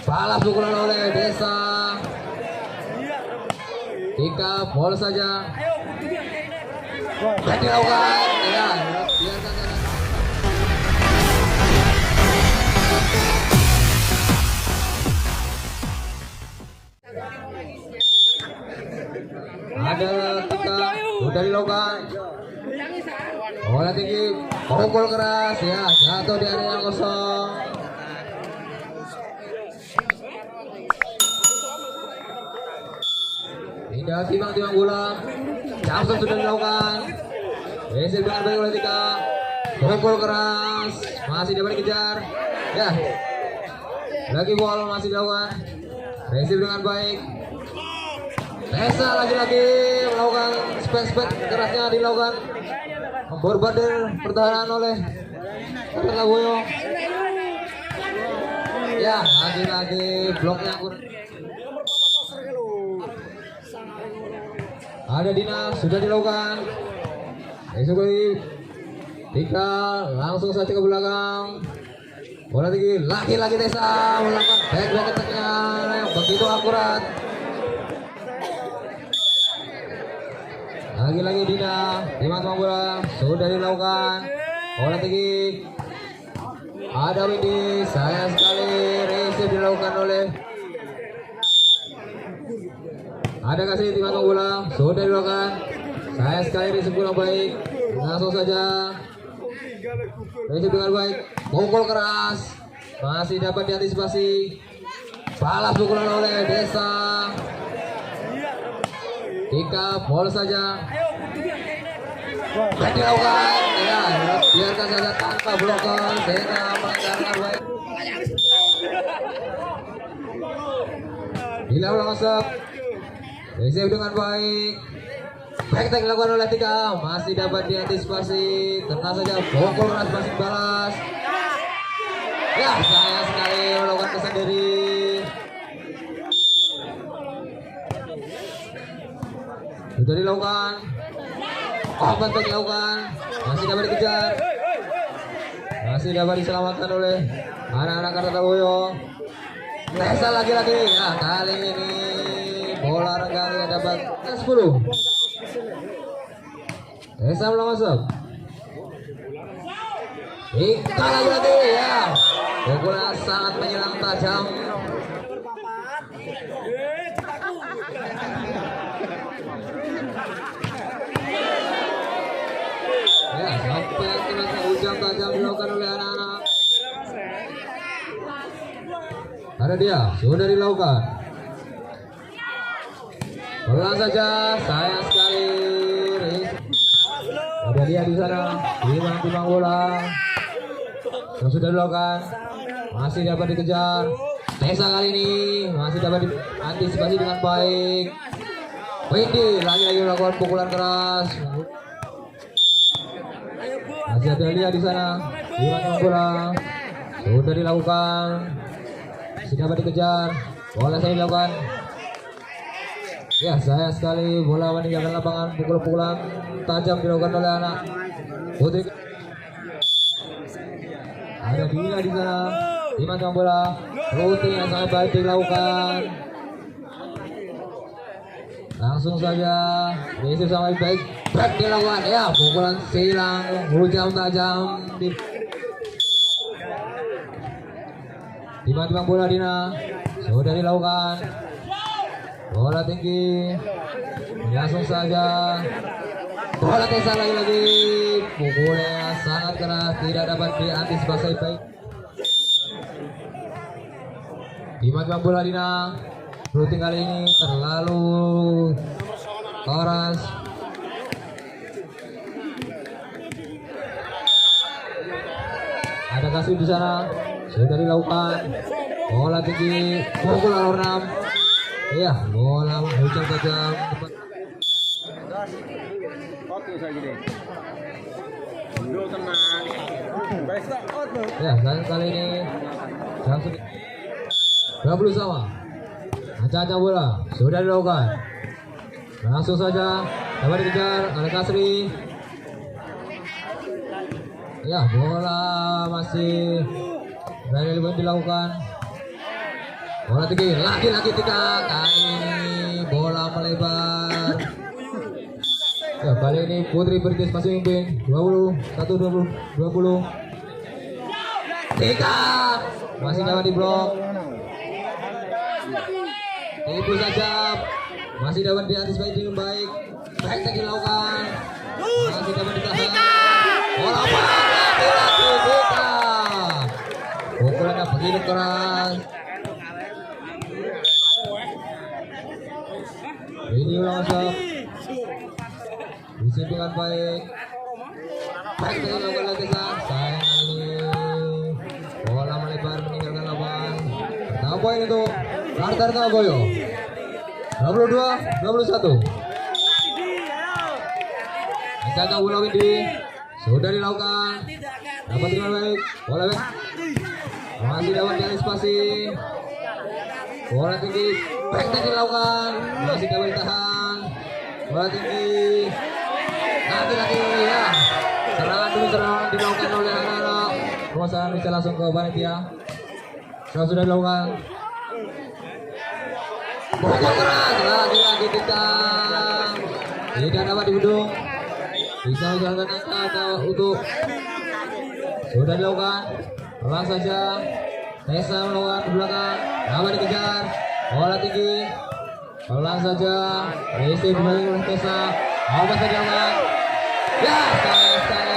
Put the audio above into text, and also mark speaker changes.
Speaker 1: Balas pukulan oleh Desa. Tika bola saja. Baik dilakukan. Ya, biarkan saja. Ada Tika sudah dilakukan. Bola tinggi, pukul keras ya, jatuh di area yang kosong. Tidak timbang bola. Jamson sudah dilakukan. Geser dengan baik oleh Tika. Pukul keras, masih dapat dikejar. Ya, lagi bola masih dilakukan. Geser dengan baik. Desa lagi-lagi melakukan spek kerasnya dilakukan. Memborbardir pertahanan oleh Lagoyo. Ya, lagi-lagi bloknya kurang. Ada Dina sudah dilakukan. Esokoi Tika langsung saja ke belakang. Bola tinggi lagi-lagi Desa melakukan back attack-nya yang begitu akurat. Lagi-lagi Dina, teman-teman bola sudah dilakukan. Bola tinggi. Ada Windy, sayang sekali receive dilakukan oleh. Ada kasih teman-teman bola sudah dilakukan. Sayang sekali receive kurang baik. Langsung saja. Receive dengan baik. Pukul keras. Masih dapat diantisipasi. Balas pukulan oleh Desa. Tika bola saja. Baik dilakukan. Ya, biarkan saja tanpa bloker. Dena menganggarkan baik. Dilakukan masuk. Receive dengan baik. Back tag dilakukan oleh Tika. Masih dapat diantisipasi. Tenang saja. Pukul keras masih balas. Ya, sayang sekali melakukan kesan dari. Sudah dilakukan. Bentuk dilakukan. Masih dapat dikejar. Masih dapat diselamatkan oleh anak-anak Kartataboyo. Desa lagi-lagi. Nah, kali ini bola renggang yang dapat 10. Desa belum masuk. Ika lagi-lagi ya. Pukulan sangat menyelang tajam. Ya, sampai kena ujung tajam dilakukan oleh anak-anak. Ada dia, sudah dilakukan. Pelan saja, sayang sekali. Ada dia di sana, timbang bola. Yang sudah dilakukan, masih dapat dikejar. Desa kali ini masih dapat diantisipasi dengan baik. Windy lagi-lagi melakukan pukulan keras. Masih ada dia di sana, timbang bola. Sudah dilakukan, masih dapat dikejar. Bola saya dilakukan. Ya, sayang sekali bola meninggalkan lapangan. Pukul-pukulan tajam dilakukan oleh anak Putri. Ada Dina di sana, timbang bola. Routing yang sangat baik dilakukan. Langsung saja receive sangat baik. Back dilakukan. Ya, pukulan silang hujam tajam di timbang bola Dina. Sudah dilakukan. Bola tinggi. Langsung saja. Bola Desa lagi-lagi. Pukulnya sangat keras, tidak dapat diantisipasi baik. Timbang bola Dina. Routing kali ini terlalu keras. Ada kasih di sana, sudah dilakukan. Bola tinggi, pukul nomor 6. Iya, bola menghujam tajam.
Speaker 2: Oke saja deh. Dulu tenang.
Speaker 1: Ya, sayang kali ini langsung 20 sama. Acak-acak bola sudah dilakukan. Langsung saja dapat dikejar oleh Kasri. Ya, bola masih berani dilakukan. Bola tinggi, lagi-lagi Tika. Kali ini bola melebar. Ya, kali ini Putri Beritis masih memimpin 20 Tika masih dapat diblok. Tipu saja, masih dapat diantisipasi dengan baik. Baik yang dilakukan, masih dapat ditahan. Bola lagi-lagi Tika. Pukulannya begitu keras. Ini ulang shot. Isi dengan baik. Baik tadi lakukan lagi sayang ini. Bola melebar meninggalkan lapangan. Pertama poin itu Lartar Kaboyo. 22-21. Menjaga bola Windy. Sudah dilakukan. Dapat dengan baik. Bola baik. Masih dapat diantisipasi. Bola tinggi. Baik tadi dilakukan. Masih dapat ditahan. Bola tinggi. Lagi-lagi ya. Serangan demi serangan dilakukan oleh anak-anak. Perusahaan bisa langsung ke panitia. Sudah dilakukan. Pukul keras. Lagi-lagi Tika. Tidak dapat dibendung. Bisa menjalankan angka untuk. Sudah dilakukan. Pelan saja. Tessa melakukan ke belakang. Dapat dikejar. Bola tinggi. Pelan saja. Resi berbalik oleh Tessa. Apa saja dilakukan. Ya, sayang sekali.